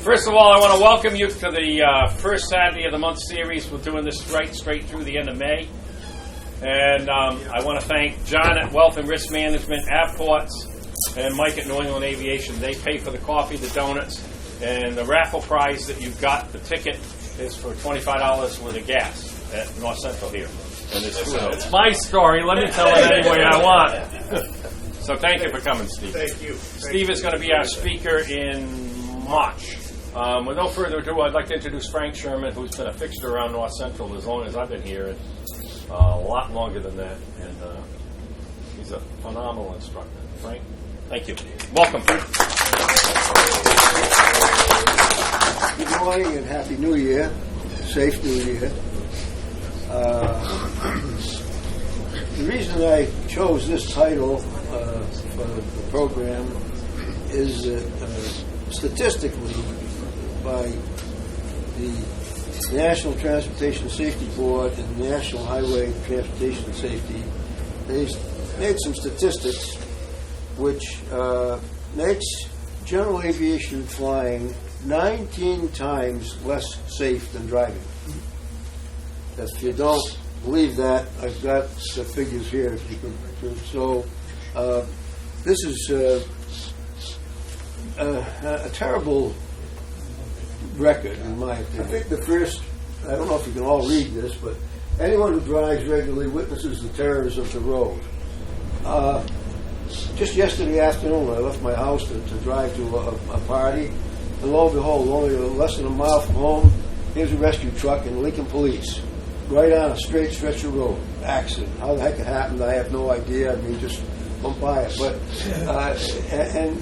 First of all, I want to welcome you to the first Saturday of the month series. We're doing this straight through the end of May. And I want to thank John at Wealth and Risk Management, Avports, and Mike at New England Aviation. They pay for the coffee, the donuts, and the raffle prize that you've got, the ticket, is for $25 worth of gas at North Central here. And it's my story. Let me tell it any way I want. So thank you for coming, Steve. Thank you. Steve is going to be our speaker in March. With no further ado, I'd like to introduce Frank Sherman, who's been a fixture around North Central as long as I've been here, and a lot longer than that. And he's a phenomenal instructor. Frank, thank you. Welcome. Good morning and Happy New Year. Safe New Year. The reason I chose this title for the program is that statistically, by the National Transportation Safety Board and the National Highway Transportation Safety, they made some statistics which makes general aviation flying 19 times less safe than driving. If you don't believe that, I've got the figures here. If you can. So this is a terrible record, in my opinion. I think the first, I don't know if you can all read this, but anyone who drives regularly witnesses the terrors of the road. Just yesterday afternoon, I left my house to drive to a party, and lo and behold, only less than a mile from home, here's a rescue truck and Lincoln Police, right on a straight stretch of road. Accident. How the heck it happened, I have no idea. I mean, just went by it. But, and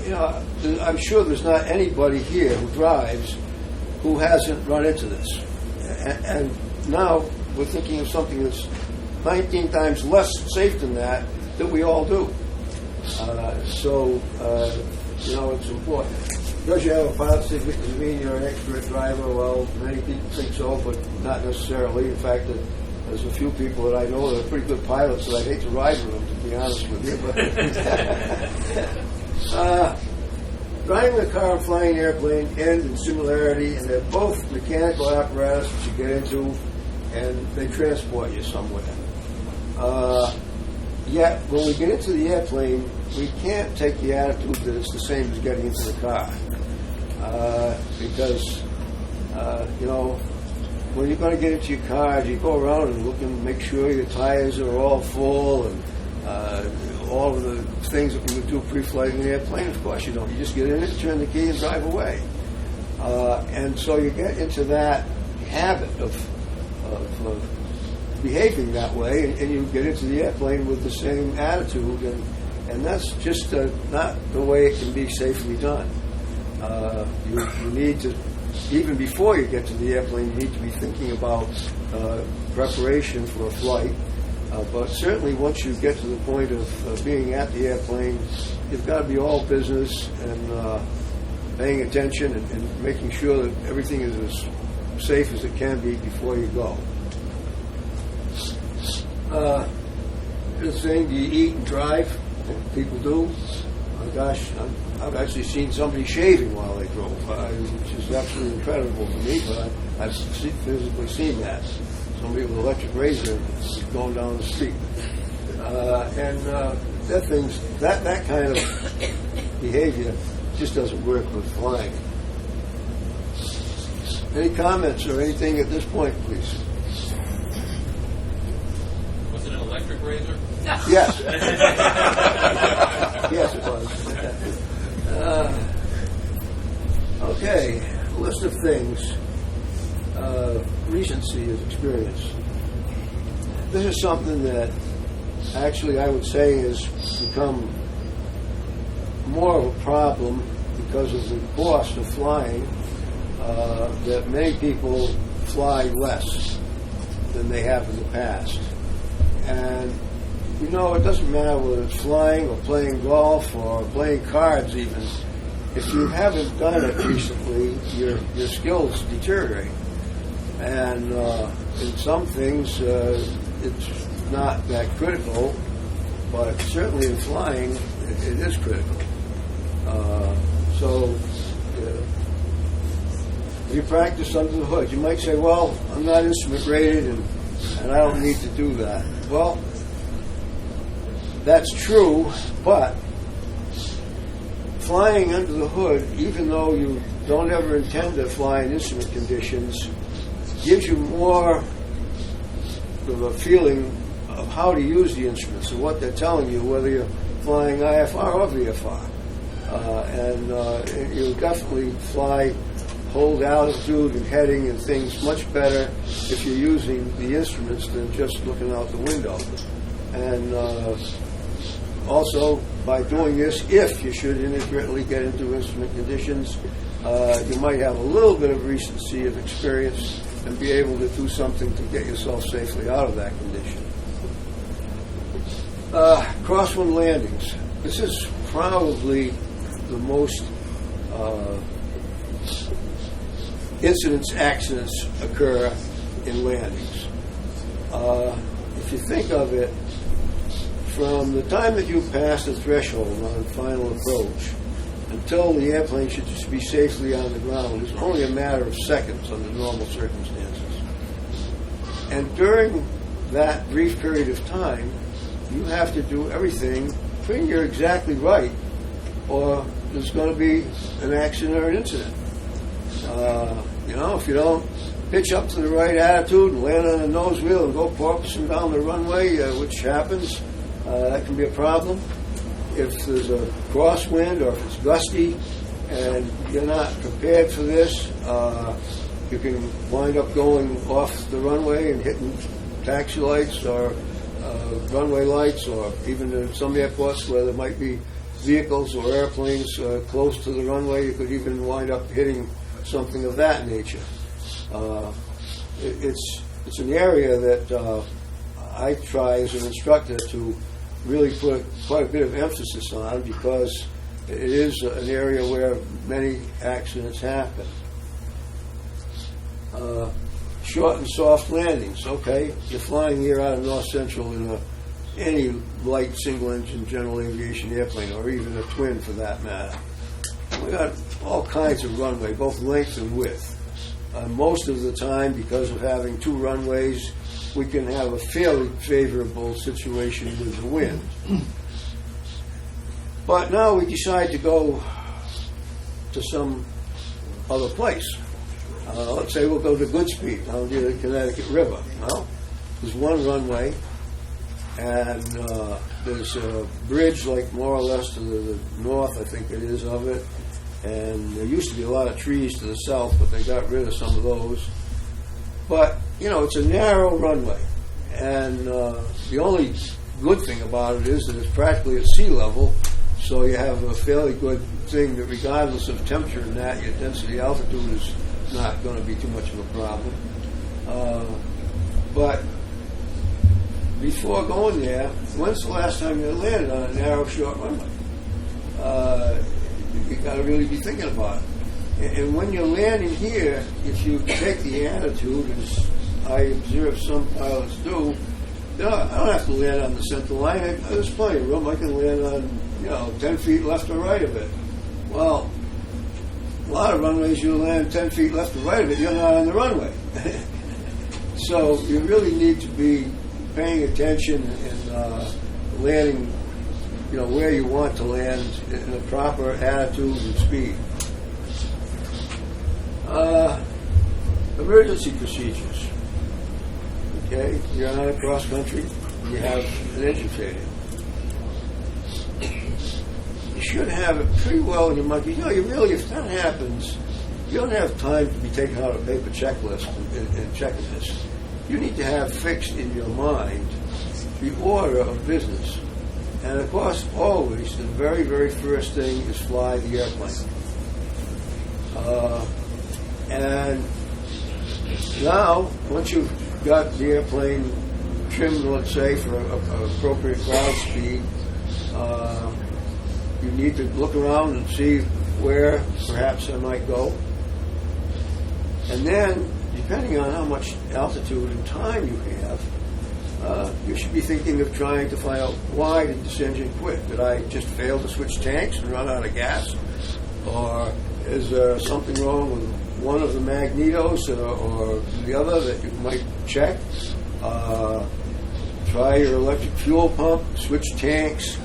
you know, I'm sure there's not anybody here who drives who hasn't run into this. And now we're thinking of something that's 19 times less safe than that we all do. So, you know, it's important. Because you have a pilot certificate doesn't mean you're an expert driver. Well, many people think so, but not necessarily. In fact, there's a few people that I know that are pretty good pilots that I hate to ride with them, to be honest with you. But driving a car and flying an airplane end in similarity, and they're both mechanical apparatus that you get into, and they transport you somewhere. Yet, when we get into the airplane, we can't take the attitude that it's the same as getting into the car. Because, you know, when you're going to get into your car, you go around and look and make sure your tires are all full and all of the things that we would do pre-flight in the airplane. Of course you don't. You just get in it, turn the key, and drive away. And so you get into that habit of behaving that way, and you get into the airplane with the same attitude, and that's just not the way it can be safely done. You need to, even before you get to the airplane, you need to be thinking about preparation for a flight. But certainly once you get to the point of being at the airplane, you've got to be all business and paying attention and making sure that everything is as safe as it can be before you go. This thing, do you eat and drive? People do. Oh, gosh, I've actually seen somebody shaving while they drove, which is absolutely incredible for me, but I've physically seen that. Somebody with an electric razor going down the street. That kind of behavior just doesn't work with flying. Any comments or anything at this point, please? Was it an electric razor? Yes. Yes, it was. Okay, list of things. Recency of experience. This is something that actually I would say has become more of a problem because of the cost of flying, that many people fly less than they have in the past. And you know, it doesn't matter whether it's flying or playing golf or playing cards even. If you haven't done it recently, your skills deteriorate. And in some things, it's not that critical, but certainly in flying, it is critical. So You practice under the hood. You might say, well, I'm not instrument rated and I don't need to do that. Well, that's true, but flying under the hood, even though you don't ever intend to fly in instrument conditions, gives you more of a feeling of how to use the instruments and what they're telling you, whether you're flying IFR or VFR. And you'll definitely hold altitude and heading and things much better if you're using the instruments than just looking out the window. And also, by doing this, if you should inadvertently get into instrument conditions, you might have a little bit of recency of experience and be able to do something to get yourself safely out of that condition. Crosswind landings. This is probably the most accidents occur in landings. If you think of it, from the time that you pass the threshold on final approach until the airplane should just be safely on the ground is only a matter of seconds under normal circumstances. And during that brief period of time, you have to do everything pretty near exactly right, or there's going to be an accident or an incident. If you don't pitch up to the right attitude and land on a nose wheel and go porpoising down the runway, which happens, that can be a problem. If there's a crosswind or if it's gusty and you're not prepared for this, you can wind up going off the runway and hitting taxi lights or runway lights, or even in some airports where there might be vehicles or airplanes close to the runway, you could even wind up hitting something of that nature. It's an area that I try as an instructor to really put quite a bit of emphasis on, because it is an area where many accidents happen. Short and soft landings. Okay, you're flying here out of North Central in any light single-engine general aviation airplane, or even a twin for that matter. We got all kinds of runway, both length and width. Most of the time, because of having two runways, we can have a fairly favorable situation with the wind. But now we decide to go to some other place. Let's say we'll go to Goodspeed down near the Connecticut River. Well, there's one runway, and there's a bridge, like more or less to the north, I think it is, of it. And there used to be a lot of trees to the south, but they got rid of some of those. But, it's a narrow runway. And the only good thing about it is that it's practically at sea level, so you have a fairly good thing that regardless of temperature and that, your density altitude is not going to be too much of a problem. But before going there, when's the last time you landed on a narrow, short runway? You got to really be thinking about it. And when you're landing here, if you take the attitude, as I observe some pilots do, I don't have to land on the center line. There's plenty of room. I can land on, 10 feet left or right of it. Well, a lot of runways you land 10 feet left or right of it, you're not on the runway. So you really need to be paying attention and landing, where you want to land in a proper attitude and speed. Emergency procedures. Okay, you're on a cross country, you have an engine failure. You should have it pretty well in your mind. If that happens, you don't have time to be taking out a paper checklist and checking this. You need to have fixed in your mind the order of business. And of course, always, the very, very first thing is fly the airplane. And now, once you've got the airplane trimmed, let's say, for appropriate cloud speed, you need to look around and see where perhaps I might go. And then, depending on how much altitude and time you have, you should be thinking of trying to find out, why did this engine quit? Did I just fail to switch tanks and run out of gas? Or is there something wrong with one of the magnetos or the other that you might check. Try your electric fuel pump, switch tanks,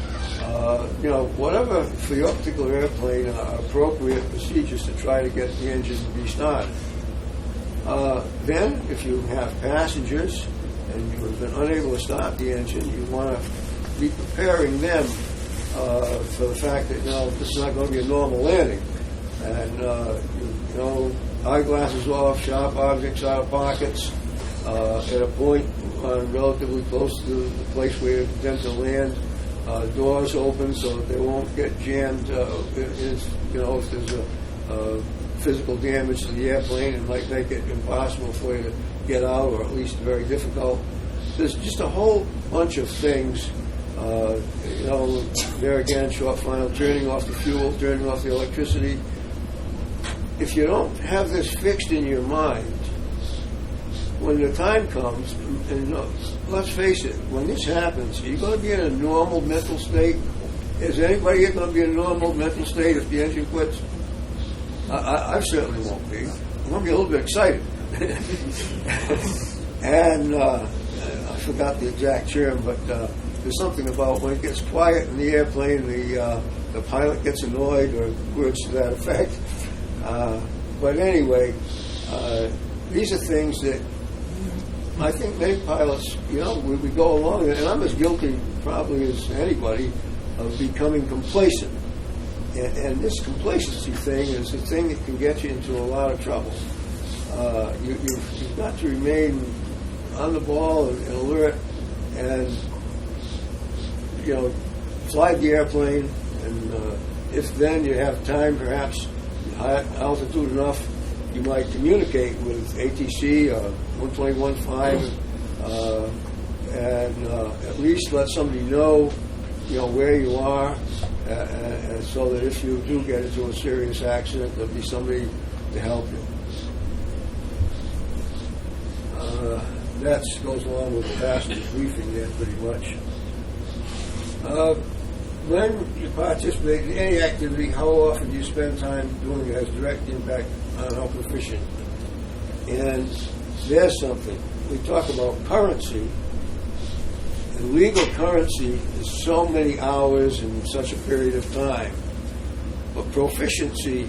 whatever for your particular airplane are appropriate procedures to try to get the engine restarted. Then, if you have passengers and you have been unable to start the engine, you want to be preparing them for the fact that this is not going to be a normal landing, and eyeglasses off, sharp objects out of pockets, at a point relatively close to the place where you intend to land. Doors open so that they won't get jammed. If there's a physical damage to the airplane, it might make it impossible for you to get out, or at least very difficult. There's just a whole bunch of things. There again, short final, turning off the fuel, turning off the electricity. If you don't have this fixed in your mind, when the time comes, and let's face it, when this happens, are you going to be in a normal mental state? Is anybody here going to be in a normal mental state if the engine quits? I certainly won't be. I'm going to be a little bit excited. And I forgot the exact term, but there's something about when it gets quiet in the airplane, the pilot gets annoyed, or words to that effect. But anyway, these are things that I think many pilots, we go along, and I'm as guilty probably as anybody of becoming complacent. And this complacency thing is the thing that can get you into a lot of trouble. You've got to remain on the ball and alert, and fly the airplane. And if then you have time, perhaps high altitude enough, you might communicate with ATC or 121.5, and at least let somebody know, where you are, and so that if you do get into a serious accident, there'll be somebody to help you. That goes along with the passenger briefing there, pretty much. When you participate in any activity, how often do you spend time doing it has direct impact on how proficient. And there's something. We talk about currency, and legal currency is so many hours in such a period of time. But proficiency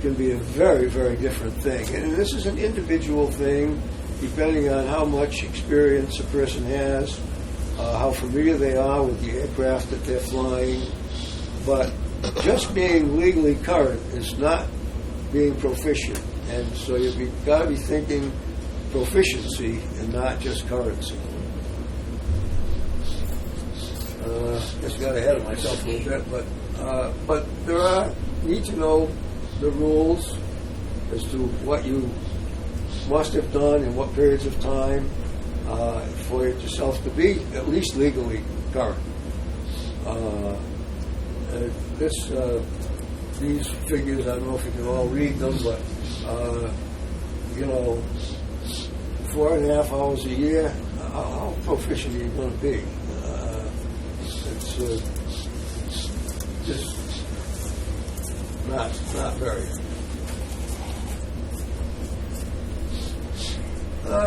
can be a very, very different thing. And this is an individual thing, depending on how much experience a person has, how familiar they are with the aircraft that they're flying. But just being legally current is not being proficient. And so you've got to be thinking proficiency and not just currency. I guess I got ahead of myself a little bit, but need to know the rules as to what you must have done in what periods of time for yourself to be at least legally current. These figures, I don't know if you can all read them, but 4.5 hours a year, how proficient are you going to be? It's just not very.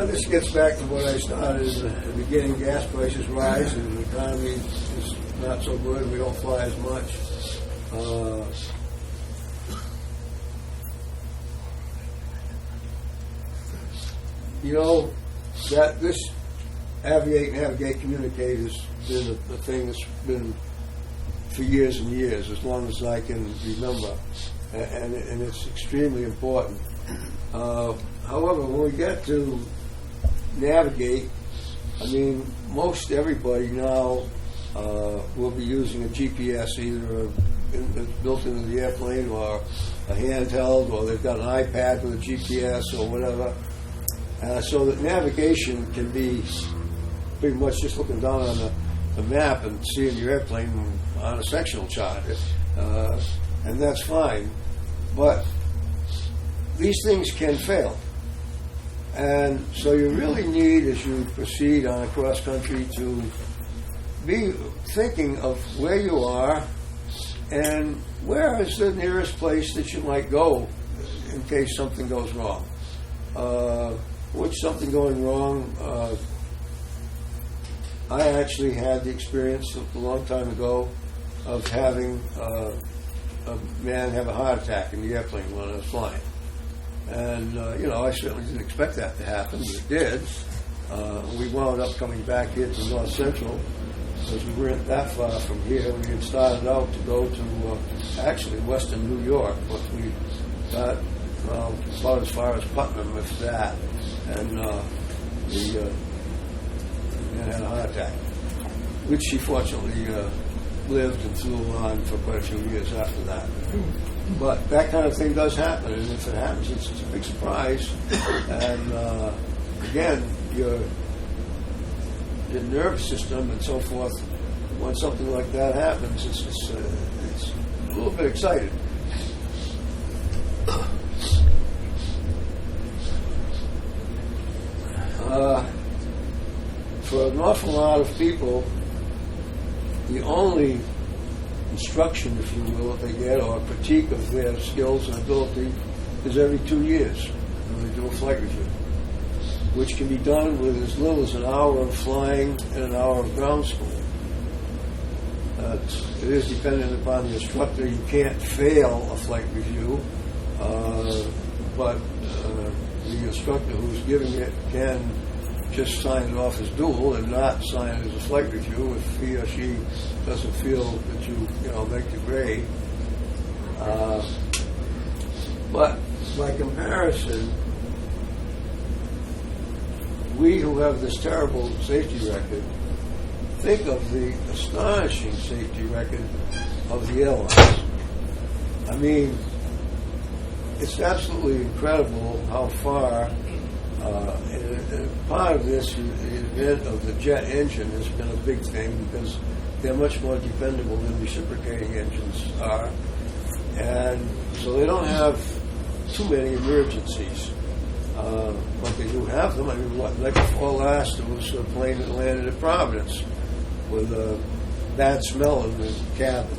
This gets back to what I started at the beginning. Gas prices rise and the economy is not so good. We don't fly as much. That this aviate, navigate, communicate has been a thing that's been for years and years, as long as I can remember, and it's extremely important. However, when we get to navigate, most everybody now will be using a GPS, either built into the airplane or a handheld, or they've got an iPad with a GPS or whatever. So that navigation can be pretty much just looking down on the map and seeing your airplane on a sectional chart. And that's fine. But these things can fail. And so you really need, as you proceed on a cross country, to be thinking of where you are and where is the nearest place that you might go in case something goes wrong. Which something going wrong, I actually had the experience a long time ago of having a man have a heart attack in the airplane when I was flying. And, I certainly didn't expect that to happen, but it did. We wound up coming back here to North Central because we weren't that far from here. We had started out to go to, actually, western New York, but we got about as far as Putnam, if that. And the man had a heart attack, which he fortunately lived and flew on for quite a few years after that. But that kind of thing does happen, and if it happens, it's a big surprise. And again, your nervous system and so forth, when something like that happens, it's a little bit excited. For an awful lot of people, the only instruction, if you will, that they get, or critique of their skills and ability, is every 2 years when they do a flight review, which can be done with as little as an hour of flying and an hour of ground school. It is dependent upon the instructor. You can't fail a flight review, but the instructor who's giving it can just sign it off as dual and not sign it as a flight review if he or she doesn't feel that you make the grade. But by comparison, we who have this terrible safety record think of the astonishing safety record of the airlines. I mean, it's absolutely incredible how far, and part of this, the event of the jet engine has been a big thing because they're much more dependable than reciprocating engines are. And so they don't have too many emergencies. But they do have them. I mean, like before last, there was a plane that landed at Providence with a bad smell in the cabin.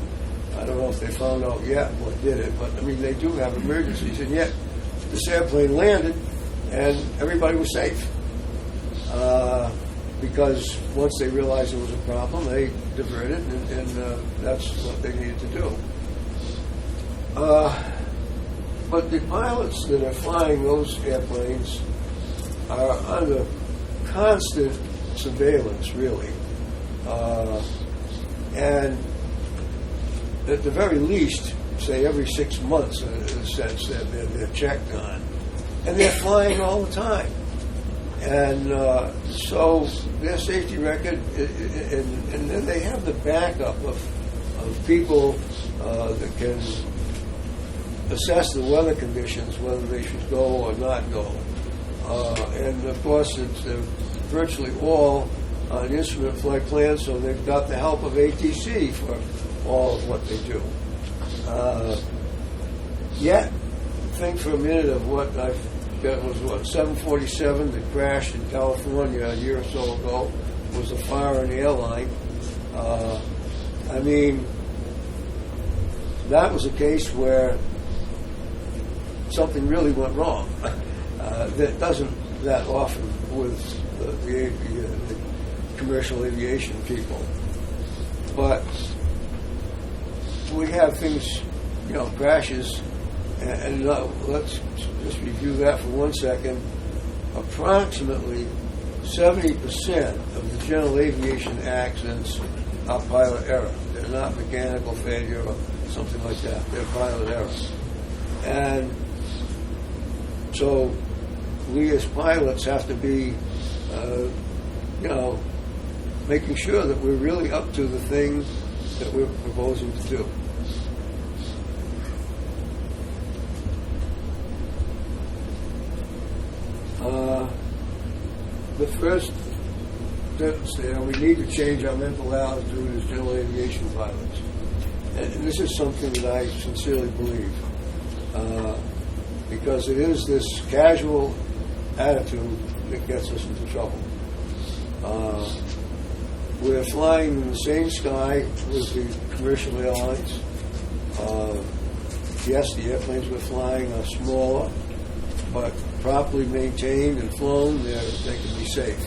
I don't know if they found out yet what did it, but I mean, they do have emergencies. And yet, this airplane landed and everybody was safe. Because once they realized there was a problem, they diverted, and that's what they needed to do. But the pilots that are flying those airplanes are under constant surveillance, really. And at the very least, say every 6 months, in a sense, they're checked on. And they're flying all the time. And so their safety record, and then they have the backup of people that can assess the weather conditions, whether they should go or not go. And of course, it's virtually all on instrument flight plans, so they've got the help of ATC for all of what they do. Yet, think for a minute of what that was 747 that crashed in California a year or so ago, was a fire in the airline. I mean, that was a case where something really went wrong. That doesn't that often with the commercial aviation people. But we have things, crashes, and let's just review that for 1 second. Approximately 70% of the general aviation accidents are pilot error. They're not mechanical failure or something like that. They're pilot error. And so we as pilots have to be, making sure that we're really up to the thing that we're proposing to do. The first sentence there, we need to change our mental attitude as general aviation pilots. And this is something that I sincerely believe. Because it is this casual attitude that gets us into trouble. We're flying in the same sky with the commercial airlines. yes, the airplanes we're flying are smaller, but properly maintained and flown, they can be safe.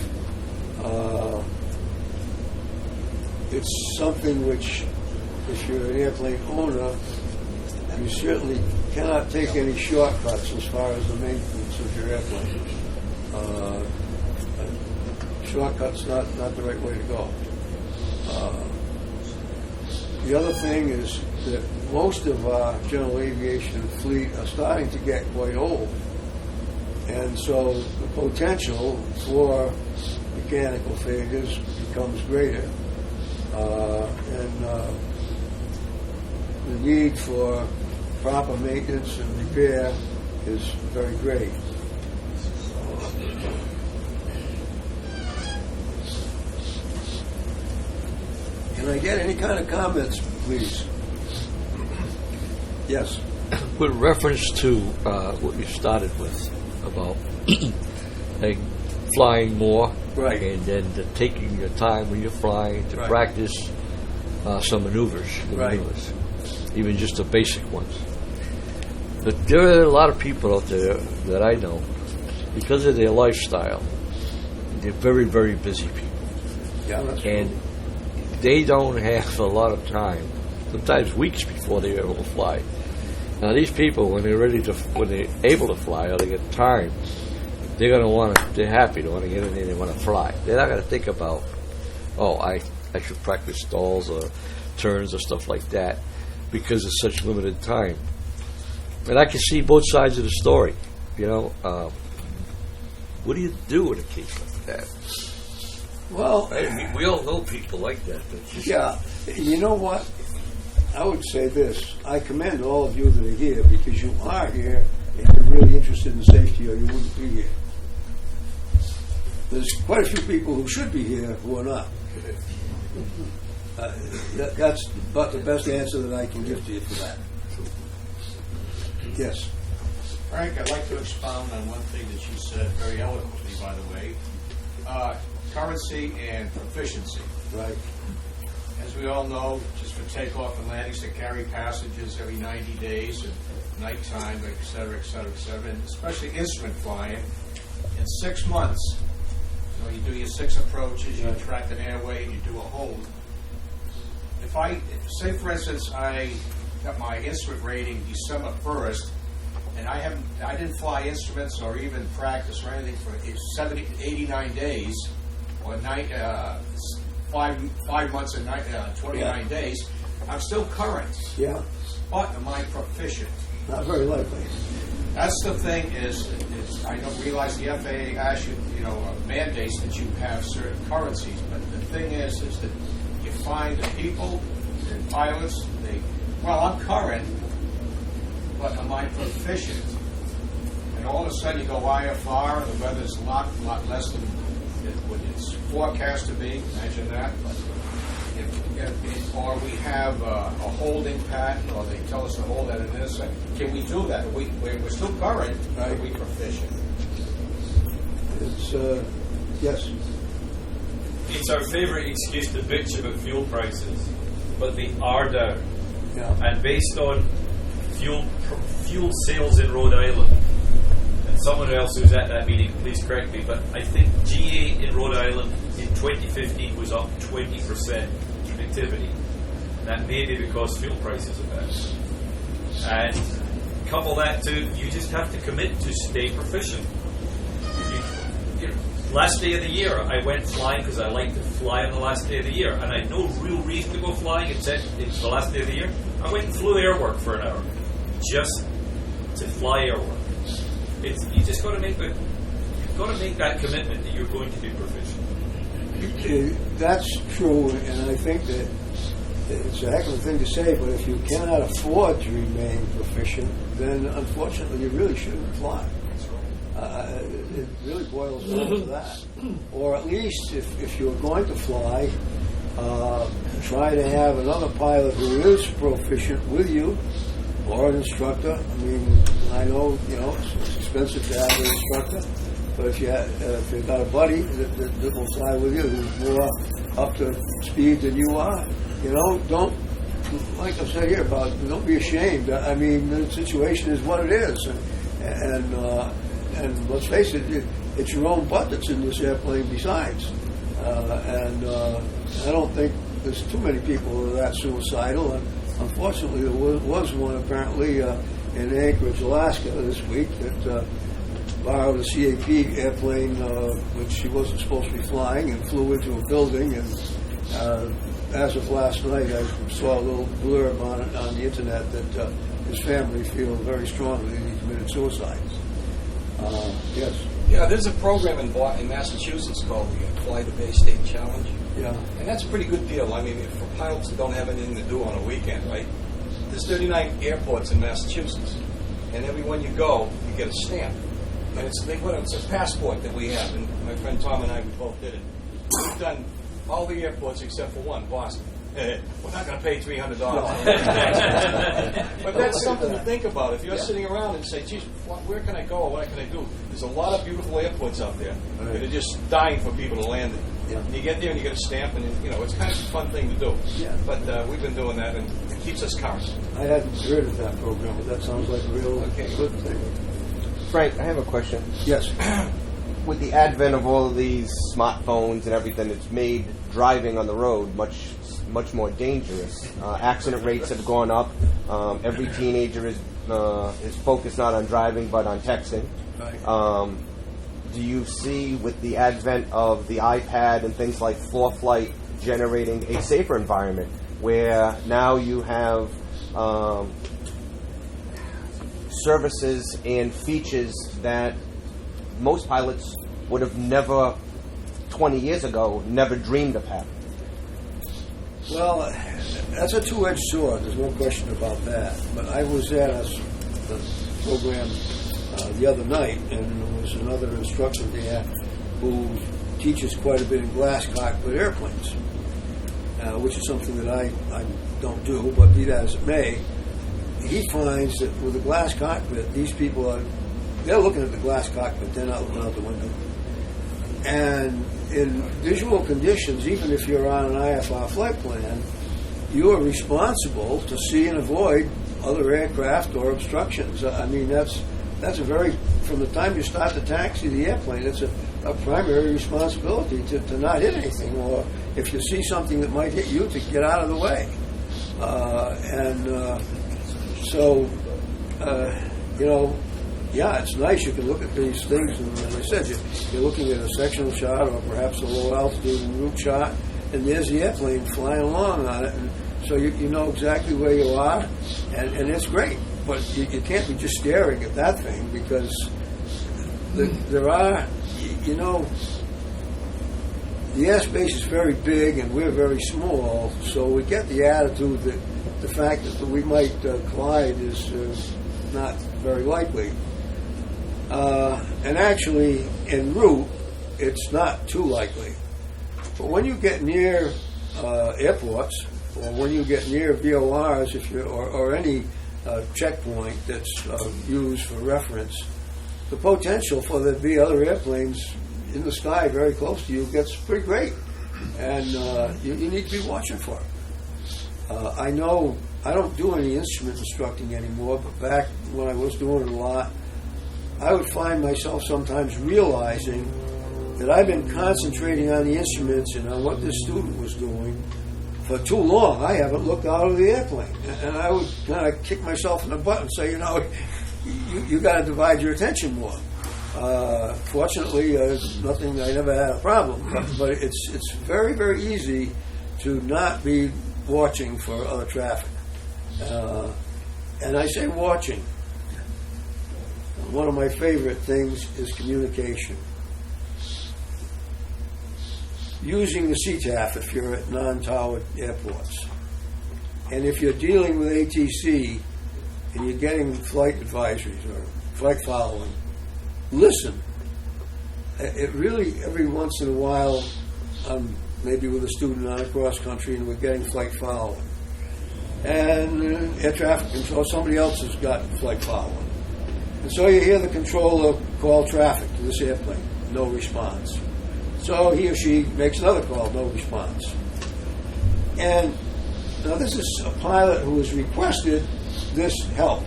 It's something which, if you're an airplane owner, you certainly cannot take any shortcuts as far as the maintenance of your airplane. Shortcuts not the right way to go. The other thing is that most of our general aviation fleet are starting to get quite old, and so the potential for mechanical failures becomes greater, and the need for proper maintenance and repair is very great. Can I get any kind of comments, please? Yes. With reference to what you started with about like flying more, Right. and then taking your time when you're flying to Right. practice some maneuvers, Right. even just the basic ones. But there are a lot of people out there that I know, because of their lifestyle, they're very, very busy people, Yeah, that's and they don't have a lot of time, sometimes weeks before they're able to fly. Now, these people, when they're able to fly, or they get time, they're happy, they want to get in there, they want to fly. They're not going to think about, I should practice stalls or turns or stuff like that, because it's such limited time. And I can see both sides of the story, what do you do in a case like that? well. I mean, we all know people like that. Yeah, you know what? I would say this. I commend all of you that are here, because you are here and you're really interested in safety, or you wouldn't be here. There's quite a few people who should be here who are not. That's about the best answer that I can give to you for that. Yes. Frank, I'd like to expound on one thing that you said very eloquently, by the way. Currency and proficiency. Right. As we all know, just for takeoff and landings, they carry passages every 90 days and nighttime, et cetera, et cetera, et cetera, and especially instrument flying. In 6 months, you do your 6 approaches, you track an airway, and you do a hold. If say for instance, I got my instrument rating December 1st, and I didn't fly instruments or even practice or anything for 89 days, or 5 months and 29 days, I'm still current. Yeah. But am I proficient? Not very likely. That's the thing is I don't realize the FAA asks you, mandates that you have certain currencies, but the thing is that you find that people, the pilots, I'm current, but am I proficient? And all of a sudden you go IFR, the weather's a lot less than what it's forecast to be. Imagine that. But or we have a holding pattern, or they tell us to hold that in this. Can we do that? We're still current, but are we proficient? It's yes. It's our favourite excuse to bitch about fuel prices, but they are down. Yeah. And based on fuel sales in Rhode Island, and someone else who's at that meeting, please correct me, but I think GA in Rhode Island in 2015 was up 20% activity. That may be because fuel prices are down. And couple that to, you just have to commit to stay proficient. Last day of the year, I went flying because I like to fly on the last day of the year, and I had no real reason to go flying except it's the last day of the year. I went and flew airwork for an hour, just to fly airwork. You just got to make that commitment that you're going to be proficient. That's true, and I think that it's a heck of a thing to say, but if you cannot afford to remain proficient, then unfortunately you really shouldn't fly. It really boils down to that. Or at least if you're going to fly, try to have another pilot who is proficient with you, or an instructor. I mean, I know it's expensive to have an instructor, but if you've got a buddy that will fly with you who's more up to speed than you are, don't like I've said here about, don't be ashamed. I mean, the situation is what it is, and let's face it, it's your own butt that's in this airplane besides. And I don't think there's too many people who are that suicidal. And unfortunately, there was one apparently in Anchorage, Alaska, this week that borrowed a CAP airplane which she wasn't supposed to be flying and flew into a building. And as of last night, I saw a little blurb on it on the internet that his family feel very strongly that he committed suicide. Yes. Yeah, there's a program in Massachusetts called the Fly to Bay State Challenge. Yeah. And that's a pretty good deal. I mean, for pilots that don't have anything to do on a weekend, right? There's 39 airports in Massachusetts. And every one you go, you get a stamp. And it's a passport that we have. And my friend Tom and I, we both did it. We've done all the airports except for one, Boston. We're not going to pay $300. But that's something to think about. If you're sitting around and say, geez, where can I go or what can I do? There's a lot of beautiful airports out there that are just dying for people to land in. Yeah. And you get there and you get a stamp, and it's kind of a fun thing to do. Yeah. But we've been doing that, and it keeps us current. I hadn't heard of that program, but that sounds like a real good thing. Frank, I have a question. Yes. With the advent of all of these smartphones and everything, it's made driving on the road much more dangerous. Accident rates have gone up. Every teenager is focused not on driving but on texting. Right. Do you see, with the advent of the iPad and things like ForeFlight, generating a safer environment where now you have services and features that most pilots would have never, 20 years ago, never dreamed of having? Well, that's a two-edged sword. There's no question about that. But I was at a program the other night, and there was another instructor there who teaches quite a bit in glass cockpit airplanes, which is something that I don't do, but be that as it may. He finds that with a glass cockpit, these people they're looking at the glass cockpit, they're not looking out the window. And in visual conditions, even if you're on an IFR flight plan, you are responsible to see and avoid other aircraft or obstructions. I mean, that's a very, from the time you start to taxi the airplane, it's a primary responsibility to not hit anything, or if you see something that might hit you, to get out of the way. Yeah, it's nice. You can look at these things, and as I said, you're looking at a sectional shot or perhaps a low altitude and route shot, and there's the airplane flying along on it, and so you know exactly where you are, and it's great. But you can't be just staring at that thing, because there are, the airspace is very big and we're very small, so we get the attitude that the fact that we might collide is not very likely. And actually, en route, it's not too likely. But when you get near airports, or when you get near VORs, or any checkpoint that's used for reference, the potential for there to be other airplanes in the sky very close to you gets pretty great, and you need to be watching for it. I know I don't do any instrument instructing anymore, but back when I was doing it a lot, I would find myself sometimes realizing that I've been concentrating on the instruments and on what this student was doing for too long. I haven't looked out of the airplane, and I would kind of kick myself in the butt and say, you got to divide your attention more. Fortunately, nothing. I never had a problem, but it's very, very easy to not be watching for other traffic. And I say watching. One of my favorite things is communication. Using the CTAF if you're at non-towered airports. And if you're dealing with ATC and you're getting flight advisories or flight following, listen. It really, every once in a while, I'm maybe with a student on a cross country and we're getting flight following. And air traffic control, somebody else has got flight following. And so you hear the controller call traffic to this airplane, no response. So he or she makes another call, no response. And Now, this is a pilot who has requested this help.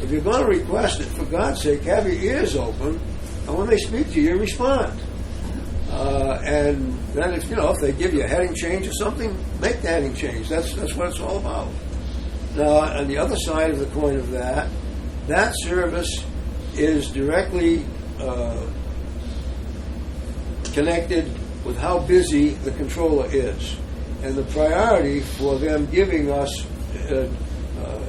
If you're going to request it, for God's sake, have your ears open, and when they speak to you, respond. And then, if they give you a heading change or something, make the heading change. That's what it's all about. Now, on the other side of the coin of that service is directly connected with how busy the controller is. And the priority for them giving us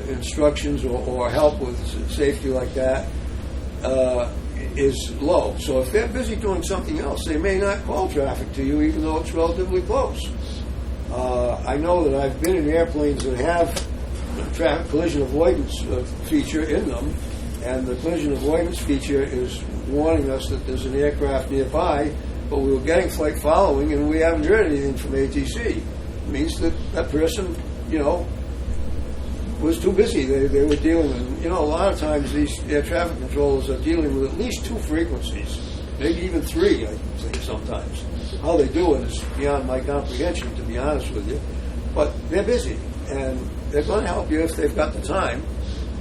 instructions or help with safety like that is low. So if they're busy doing something else, they may not call traffic to you, even though it's relatively close. I know that I've been in airplanes that have a traffic collision avoidance feature in them, and the collision avoidance feature is warning us that there's an aircraft nearby, but we were getting flight following, and we haven't heard anything from ATC. It means that person, was too busy. They were dealing with, a lot of times these air traffic controllers are dealing with at least 2 frequencies, maybe even 3, I think sometimes. How they do it is beyond my comprehension, to be honest with you. But they're busy, and they're going to help you if they've got the time.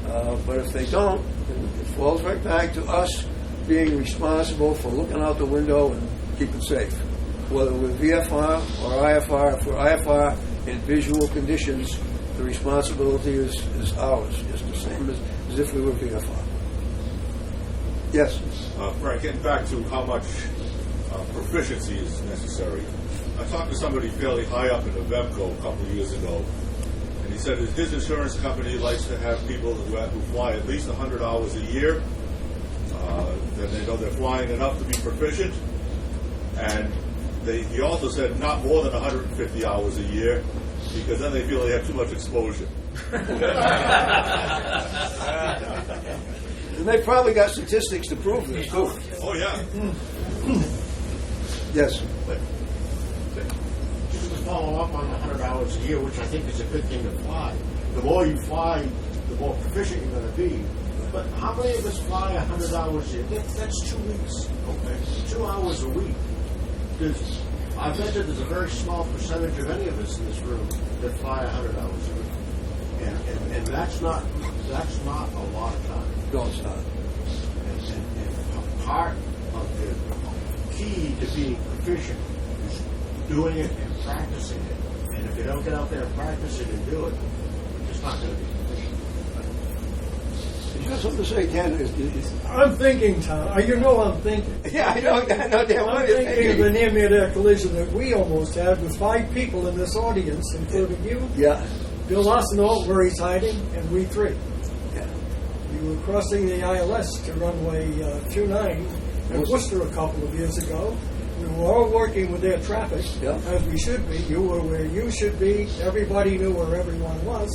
But if they don't, it falls right back to us being responsible for looking out the window and keeping safe. Whether we're VFR or IFR, if we're IFR in visual conditions, the responsibility is ours, just the same as if we were VFR. Yes? Frank, getting back to how much proficiency is necessary. I talked to somebody fairly high up in the VEMCO a couple of years ago, and he said that his insurance company likes to have people who fly at least 100 hours a year. Then they know they're flying enough to be proficient. And he also said not more than 150 hours a year, because then they feel they have too much exposure. And they probably got statistics to prove this, too. Oh, yeah. Yes. Just to follow up on the 100 hours a year, which I think is a good thing to fly. The more you fly, the more proficient you're going to be. But how many of us fly 100 hours a year? That's 2 weeks. Okay, 2 hours a week. I bet that there's a very small percentage of any of us in this room that fly 100 hours a week, and that's not a lot of time. No, it's not. And part of the key to being proficient is doing it and practicing it. And if you don't get out there and practice it and do it, you're just not going to be proficient. You got something to say, Ken? I'm thinking, Tom. I'm thinking. Yeah, I know damn well I'm you're thinking of the near-air collision that we almost had with 5 people in this audience, including you. Yeah. Bill Arsenault, where he's hiding, and we 3. Yeah. We were crossing the ILS to runway 29 in Worcester a couple of years ago. We were all working with air traffic, as we should be. You were where you should be. Everybody knew where everyone was.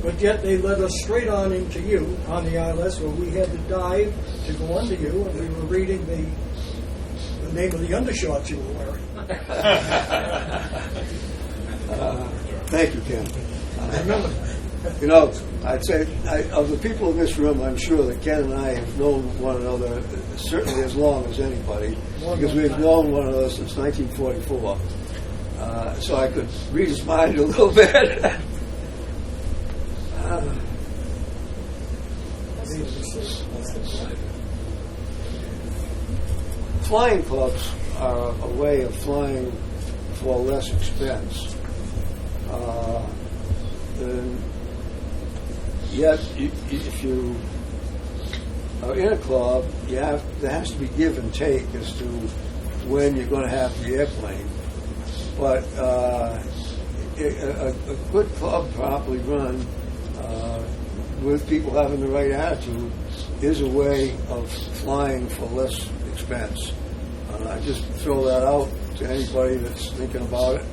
But yet they led us straight on into you on the ILS, where we had to dive to go under you, and we were reading the name of the undershorts you were wearing. Thank you, Ken. I remember. I'd say of the people in this room, I'm sure that Ken and I have known one another certainly as long as anybody, because we've known one another since 1944. So I could read his mind a little bit. Flying clubs are a way of flying for less expense. And yet, if you are in a club, there has to be give and take as to when you're going to have the airplane. But a good club properly run with people having the right attitude is a way of flying for less expense. I just throw that out to anybody that's thinking about it.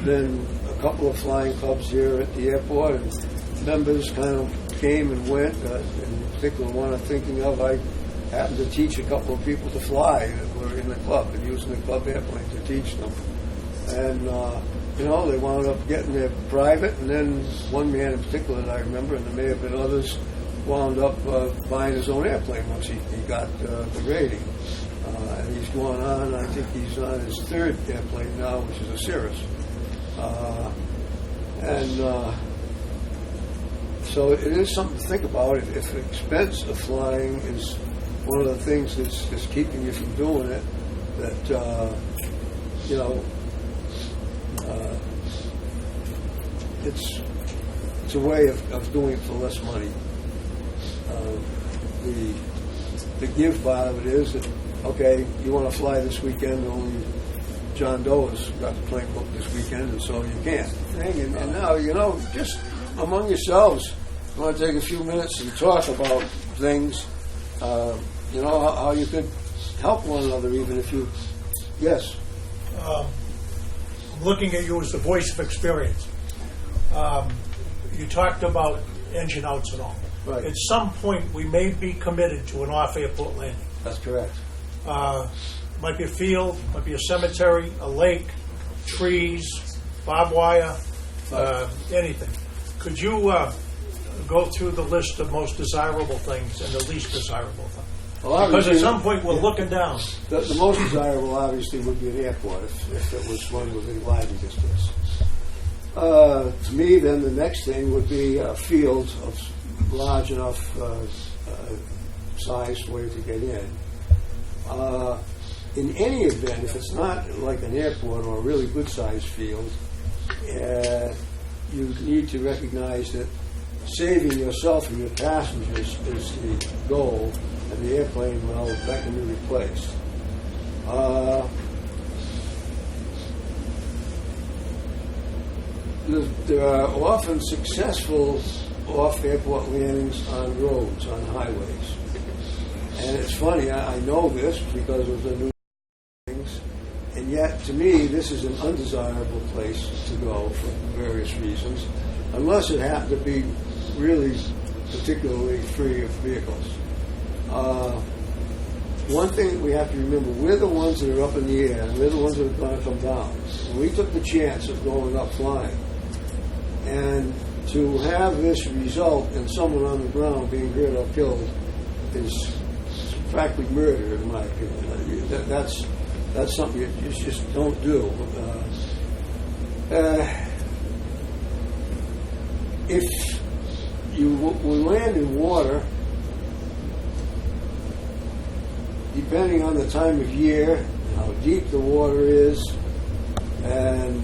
Been a couple of flying clubs here at the airport, and members kind of came and went. In particular, one I'm thinking of, I happened to teach a couple of people to fly that were in the club and using the club airplane to teach them. And they wound up getting their private, and then one man in particular that I remember, and there may have been others, wound up buying his own airplane once he got the rating. And he's going on, I think he's on his 3rd airplane now, which is a Cirrus. So it is something to think about. If the expense of flying is one of the things that's keeping you from doing it, that it's a way of doing it for less money. The give part of it is that, okay, you want to fly this weekend, only John Doe has got the plane booked this weekend, and so you can't. And now, just among yourselves, you want to take a few minutes and talk about things, how you could help one another, even if you, yes. I'm looking at you as the voice of experience. You talked about engine outs and all. Right. At some point, we may be committed to an off-airport landing. That's correct. Might be a field, might be a cemetery, a lake, trees, barbed wire, anything. Could you go through the list of most desirable things and the least desirable things? Well, because at some point we're looking down. The most desirable, obviously, would be an airport if it was one within gliding distance. To me, then, the next thing would be a field of large enough size for you to get in. In any event, if it's not like an airport or a really good-sized field, you need to recognize that saving yourself and your passengers is the goal, and the airplane, well, that can be replaced. There are often successful off-airport landings on roads, on highways. And it's funny, I know this because of the new things, and yet, to me, this is an undesirable place to go for various reasons, unless it happened to be really particularly free of vehicles. One thing that we have to remember, we're the ones that are up in the air, and we're the ones that are going to come down. And we took the chance of going up flying. And to have this result in someone on the ground being hurt or killed is practically murder, in my opinion. That's something you just don't do. If you land in water, depending on the time of year, how deep the water is, and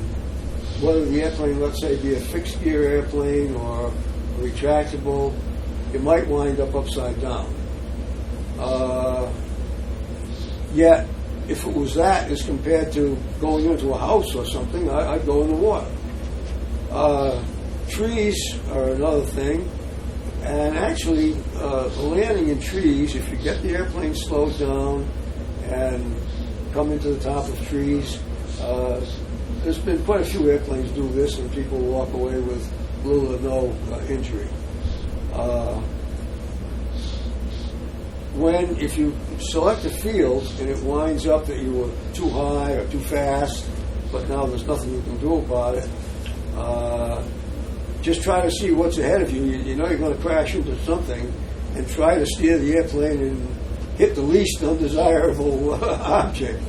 whether the airplane, let's say, be a fixed gear airplane or retractable, it might wind up upside down. Yet, if it was that as compared to going into a house or something, I'd go in the water. Trees are another thing. And actually, landing in trees, if you get the airplane slowed down and come into the top of trees, there's been quite a few airplanes do this, and people walk away with little or no injury. If you select a field and it winds up that you were too high or too fast, but now there's nothing you can do about it, just try to see what's ahead of you. You know you're going to crash into something, and try to steer the airplane and hit the least undesirable object.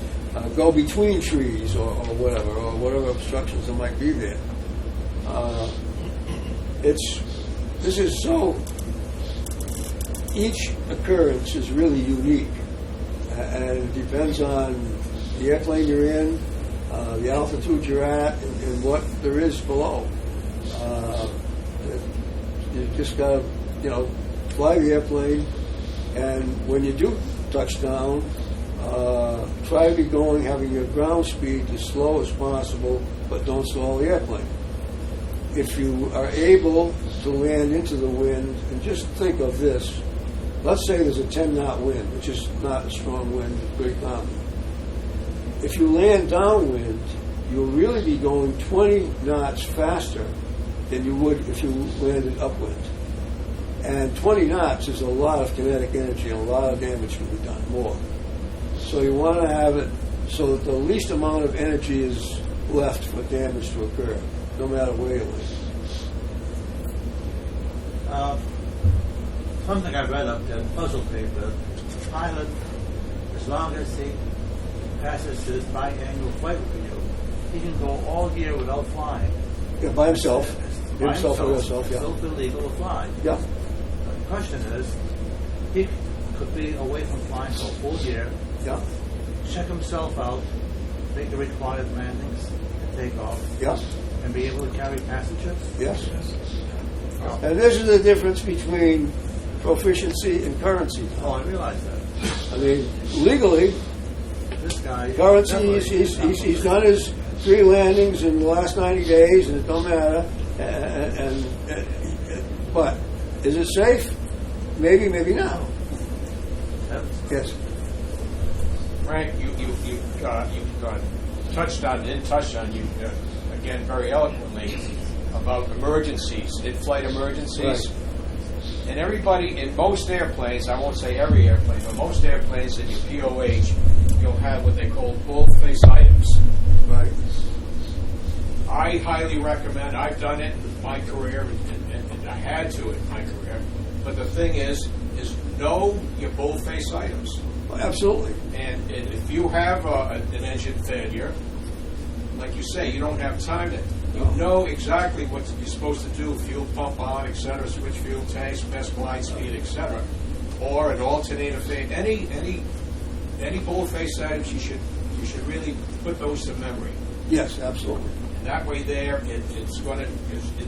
Go between trees or whatever obstructions there might be there. This is so. Each occurrence is really unique, and it depends on the airplane you're in, the altitude you're at, and what there is below. You just got to, fly the airplane, and when you do touch down, try to be having your ground speed as slow as possible, but don't slow the airplane. If you are able to land into the wind, and just think of this, let's say there's a 10-knot wind, which is not a strong wind, it's pretty common. If you land downwind, you'll really be going 20 knots faster than you would if you landed upwind. And 20 knots is a lot of kinetic energy, and a lot of damage can be done, more. So you want to have it so that the least amount of energy is left for damage to occur, no matter where you land. Something I read up there, puzzle paper, the pilot, as long as he passes his biannual flight review, he can go all year without flying. Yeah, by himself. By Himself or herself, yeah. Still illegal to fly. Yeah. The question is, he could be away from flying for a full year, Yeah. check himself out, make the required landings, and take off, Yeah. and be able to carry passengers. Yes. And this is the difference between proficiency and currency. Oh, I realize that. I mean, legally, This guy... currency, he's done his 3 landings in the last 90 days, and it don't matter. But is it safe? Maybe, maybe not. Yes. Frank, you touched on, you again very eloquently about emergencies, in-flight emergencies. Right. And everybody, in most airplanes, I won't say every airplane, but most airplanes in your POH, you'll have what they call bold-face items. Right. I highly recommend, I've done it in my career, and I had to in my career, but the thing is know your bold-face items. Absolutely. And if you have an engine failure, like you say, you don't have time to. You know exactly what you're supposed to do: fuel pump on, etc., switch fuel tanks, best glide speed, etc., or an alternator failure. Any bold-face items, you should really put those to memory. Yes, absolutely. And that way, it's going to,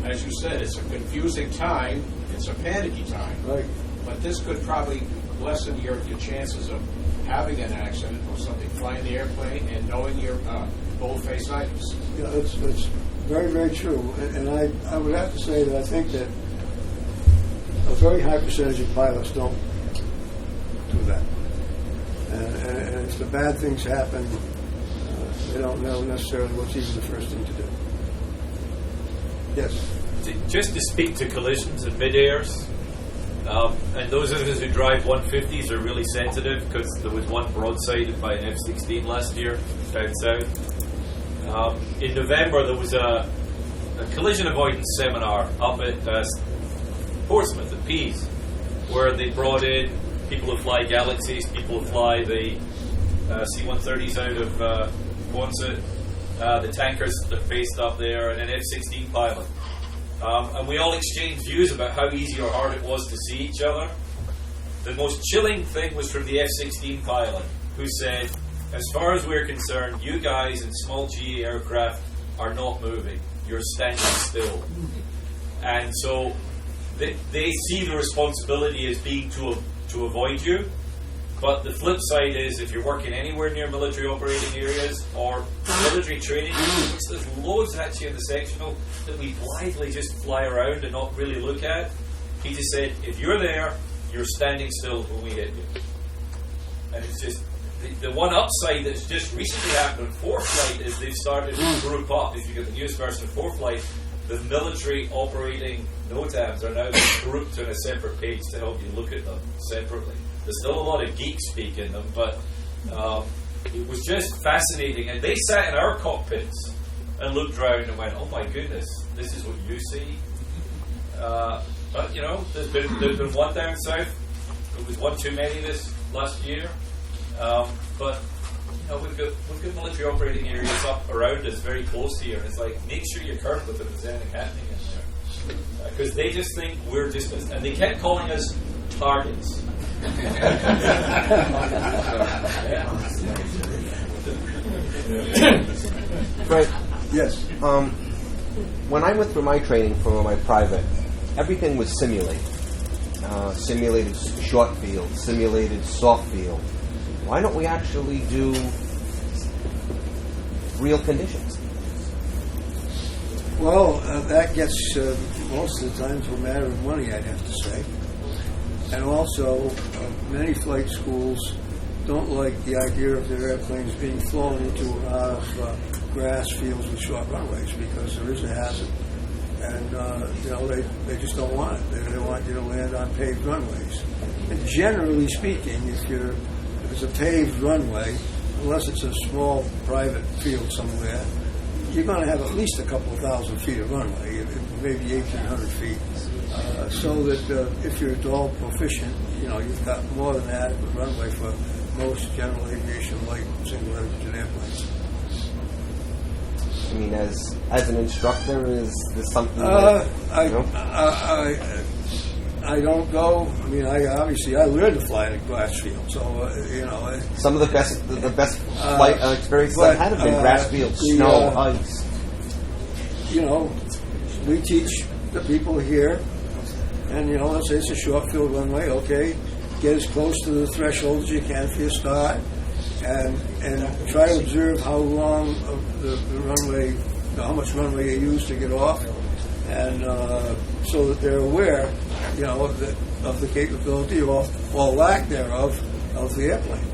as you said, it's a confusing time. It's a panicky time. Right. But this could probably lessen your chances of having an accident or something, flying the airplane and knowing your bold-face items. Yeah, that's very, very true. And I would have to say that I think that a very high percentage of pilots don't do that. And if the bad things happen, they don't know necessarily what's even the first thing to do. Yes. Just to speak to collisions in mid-airs, and those of us who drive 150s are really sensitive because there was one broadsided by an F-16 last year down south. In November, there was a collision avoidance seminar up at Portsmouth, at Pease, where they brought in people who fly Galaxies, people who fly the C-130s out of Quonset, the tankers that are based up there, and an F-16 pilot. And we all exchanged views about how easy or hard it was to see each other. The most chilling thing was from the F-16 pilot, who said, as far as we're concerned, you guys in small GE aircraft are not moving. You're standing still. And so they see the responsibility as being to avoid you. But the flip side is, if you're working anywhere near military operating areas or military training, which there's loads actually in the sectional that we blithely just fly around and not really look at, he just said, if you're there, you're standing still when we hit you. And it's just, the one upside that's just recently happened in ForeFlight is they've started to group up. If you get the newest version of ForeFlight, the military operating NOTAMs are now grouped on a separate page to help you look at them separately. There's still a lot of geek speak in them, but it was just fascinating. And they sat in our cockpits and looked around and went, oh my goodness, this is what you see. But, you know, there's been one down south. There was one too many this last year. But, you know, we've got military operating areas up around us very close here. And it's like, make sure you're current with it if there's anything happening in there. Because they just think we're just, and they kept calling us targets. Right. Yes. When I went through my training for my private, everything was simulated. Simulated short field, simulated soft field. Why don't we actually do real conditions? Well, that gets most of the time to a matter of money, I'd have to say. And also, many flight schools don't like the idea of their airplanes being flown into and out of grass fields with short runways because there is a hazard. And, you know, they just don't want it. They want you to land on paved runways. And generally speaking, if it's a paved runway, unless it's a small private field somewhere, you're going to have at least a couple of thousand feet of runway, maybe 1,800 feet. So that if you're at all proficient, you know, you've got more than adequate runway for most general aviation light single engine airplanes. I mean, as an instructor, is this something I don't go. I mean, I learned to fly at a grass field, so some of the best flight experiences I've had have been grass field, snow, ice. We teach the people here, and let's say it's a short field runway. Okay, get as close to the threshold as you can for your start, and try to observe how long of the runway, how much runway you use to get off, and so that they're aware, of the capability or lack thereof of the airplane.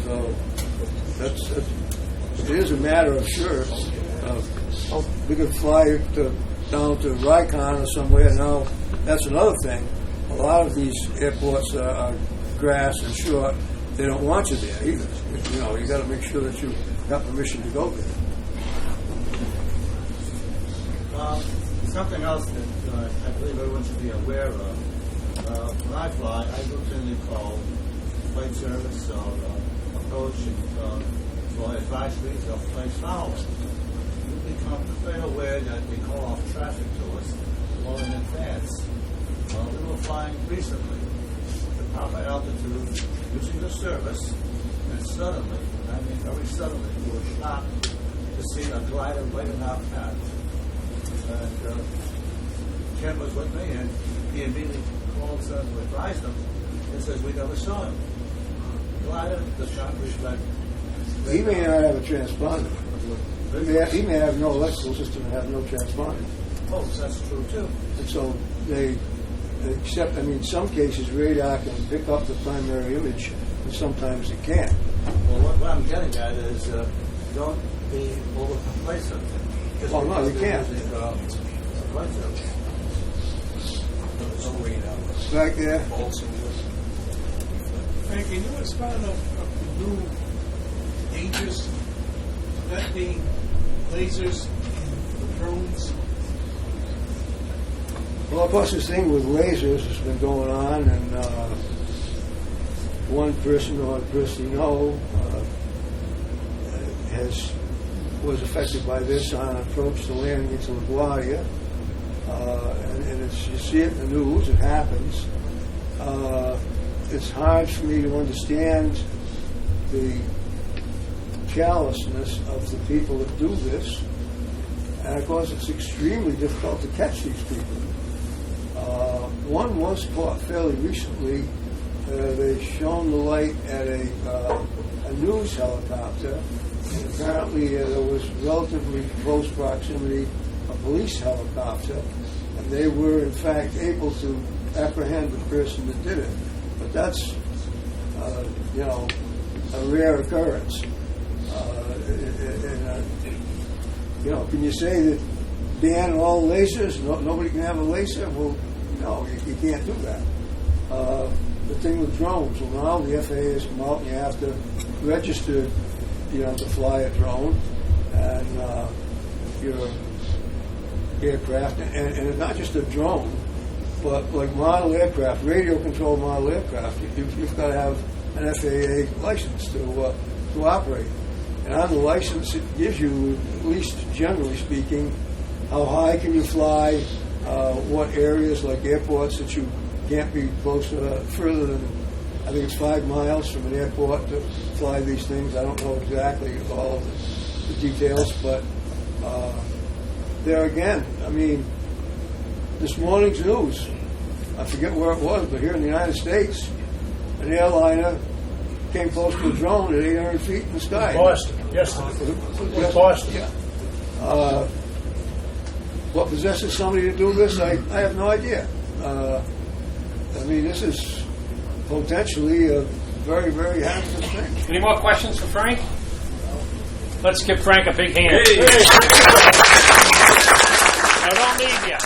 So it is a matter of we could fly down to Rikon or somewhere. Now that's another thing. A lot of these airports are grass and short. They don't want you there either. You got to make sure that you got permission to go there. Something else that I believe everyone should be aware of. When I fly, I routinely call flight service or approach for advisories or flight following. We become very aware that they call off traffic to us well in advance. We were flying recently at proper altitude using the service, and suddenly, I mean very suddenly, we were shocked to see a glider right in our path. And Ken was with me, and he immediately called us to advise them and says, we never saw him. Glider does not reflect. He may not have a transponder. He may have no electrical system and have no transponder. Oh, that's true too. And so in some cases radar can pick up the primary image, and sometimes it can't. Well, what I'm getting at is don't be over complacent. Oh, no, you can't. Back there. Frank, can you expound on the new dangers, that being lasers and drones? Well, of course, this thing with lasers has been going on, and one person or a person was affected by this on an approach to landing into LaGuardia. And you see it in the news, it happens. It's hard for me to understand the callousness of the people that do this. And of course, it's extremely difficult to catch these people. One was caught fairly recently. They shone the light at a news helicopter. And apparently there was relatively close proximity a police helicopter, and they were in fact able to apprehend the person that did it. But that's a rare occurrence. Can you say that ban all lasers? Nobody can have a laser? Well, no, you can't do that. The thing with drones, well, now the FAA has come out and you have to register to fly a drone and your aircraft, and it's not just a drone, but like model aircraft, radio-controlled model aircraft. You've got to have an FAA license to operate. And on the license, it gives you, at least generally speaking, how high can you fly, what areas, like airports, that you can't be further than, I think it's 5 miles from an airport to fly these things. I don't know exactly all of the details, but there again, I mean, this morning's news, I forget where it was, but here in the United States, an airliner came close to a drone at 800 feet in the sky. Boston, yesterday. Boston. Yeah. What possesses somebody to do this, I have no idea. I mean, this is potentially a very, very hazardous thing. Any more questions for Frank? Let's give Frank a big hand. Hey. I don't leave you.